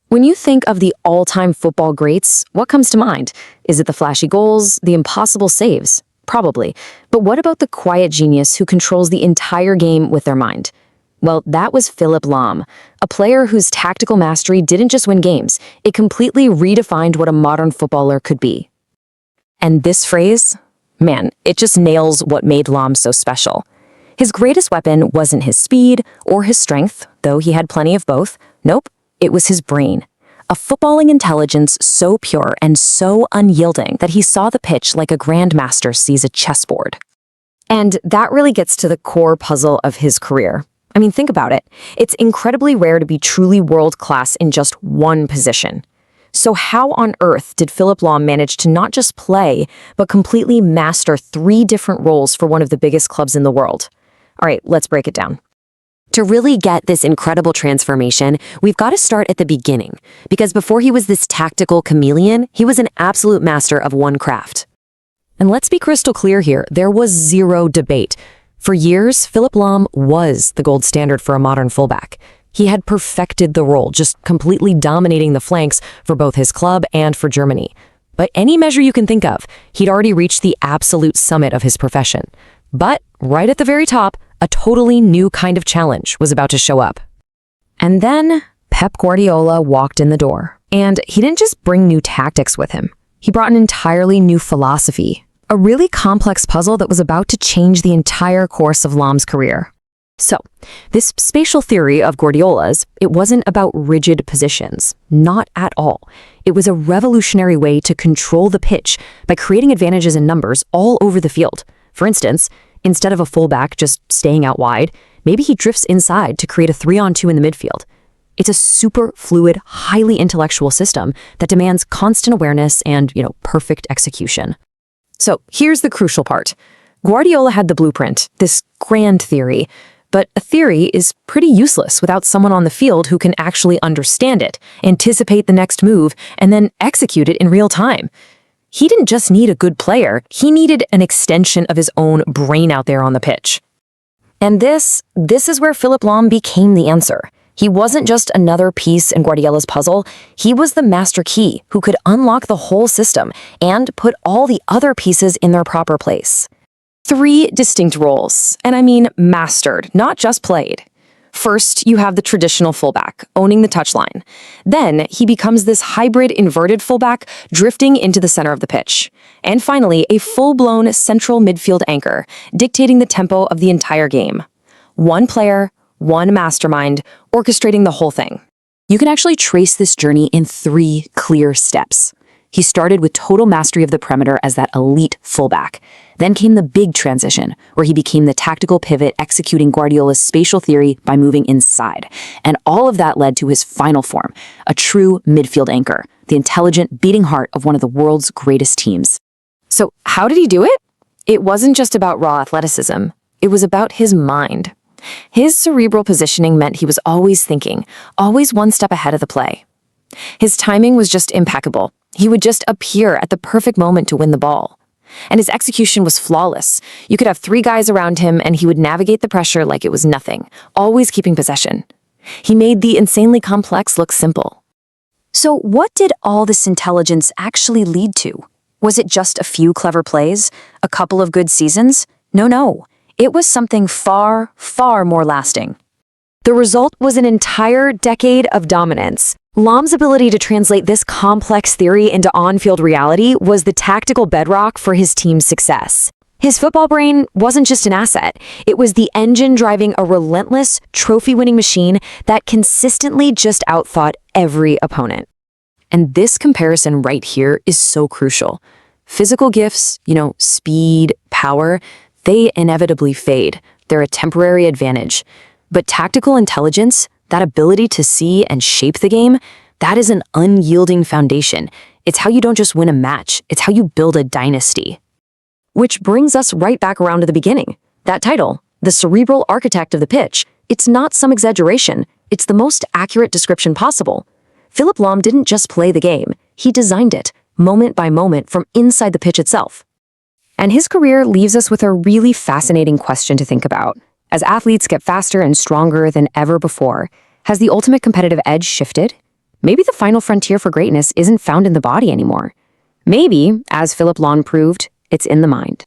When you think of the all-time football greats, what comes to mind? Is it the flashy goals, the impossible saves? Probably. But what about the quiet genius who controls the entire game with their mind? Well, that was Philipp Lahm, a player whose tactical mastery didn't just win games, it completely redefined what a modern footballer could be. And this phrase? Man, it just nails what made Lahm so special. His greatest weapon wasn't his speed or his strength, though he had plenty of both. Nope, it was his brain. A footballing intelligence so pure and so unyielding that he saw the pitch like a grandmaster sees a chessboard. And that really gets to the core puzzle of his career. I mean, think about it. It's incredibly rare to be truly world-class in just one position. So how on earth did Philipp Lahm manage to not just play, but completely master 3 different roles for one of the biggest clubs in the world? All right, let's break it down. To really get this incredible transformation, we've got to start at the beginning, because before he was this tactical chameleon, he was an absolute master of one craft. And let's be crystal clear here, there was zero debate. For years, Philipp Lahm was the gold standard for a modern fullback. He had perfected the role, just completely dominating the flanks for both his club and for Germany. By any measure you can think of, he'd already reached the absolute summit of his profession. But right at the very top, a totally new kind of challenge was about to show up. And then Pep Guardiola walked in the door. And he didn't just bring new tactics with him. He brought an entirely new philosophy, a really complex puzzle that was about to change the entire course of Lahm's career. So, this spatial theory of Guardiola's, it wasn't about rigid positions. Not at all. It was a revolutionary way to control the pitch by creating advantages in numbers all over the field. For instance, instead of a fullback just staying out wide, maybe he drifts inside to create a 3-on-2 in the midfield. It's a super fluid, highly intellectual system that demands constant awareness and, perfect execution. So here's the crucial part. Guardiola had the blueprint, this grand theory, but a theory is pretty useless without someone on the field who can actually understand it, anticipate the next move, and then execute it in real time. He didn't just need a good player, he needed an extension of his own brain out there on the pitch. And this is where Philipp Lahm became the answer. He wasn't just another piece in Guardiola's puzzle, he was the master key who could unlock the whole system and put all the other pieces in their proper place. 3 distinct roles, and I mean mastered, not just played. First, you have the traditional fullback, owning the touchline. Then, he becomes this hybrid inverted fullback, drifting into the center of the pitch. And finally, a full-blown central midfield anchor, dictating the tempo of the entire game. One player, one mastermind, orchestrating the whole thing. You can actually trace this journey in 3 clear steps. He started with total mastery of the perimeter as that elite fullback. Then came the big transition, where he became the tactical pivot executing Guardiola's spatial theory by moving inside. And all of that led to his final form, a true midfield anchor, the intelligent beating heart of one of the world's greatest teams. So how did he do it? It wasn't just about raw athleticism. It was about his mind. His cerebral positioning meant he was always thinking, always one step ahead of the play. His timing was just impeccable. He would just appear at the perfect moment to win the ball. And his execution was flawless. You could have 3 guys around him and he would navigate the pressure like it was nothing, always keeping possession. He made the insanely complex look simple. So what did all this intelligence actually lead to? Was it just a few clever plays? A couple of good seasons? No. It was something far, far more lasting. The result was an entire decade of dominance. Lahm's ability to translate this complex theory into on-field reality was the tactical bedrock for his team's success. His football brain wasn't just an asset. It was the engine driving a relentless, trophy-winning machine that consistently just outthought every opponent. And this comparison right here is so crucial. Physical gifts, speed, power, they inevitably fade. They're a temporary advantage. But tactical intelligence, that ability to see and shape the game, that is an unyielding foundation. It's how you don't just win a match, it's how you build a dynasty. Which brings us right back around to the beginning. That title, the Cerebral Architect of the pitch, it's not some exaggeration, it's the most accurate description possible. Philipp Lahm didn't just play the game, he designed it, moment by moment from inside the pitch itself. And his career leaves us with a really fascinating question to think about. As athletes get faster and stronger than ever before, has the ultimate competitive edge shifted? Maybe the final frontier for greatness isn't found in the body anymore. Maybe, as Philipp Lahm proved, it's in the mind.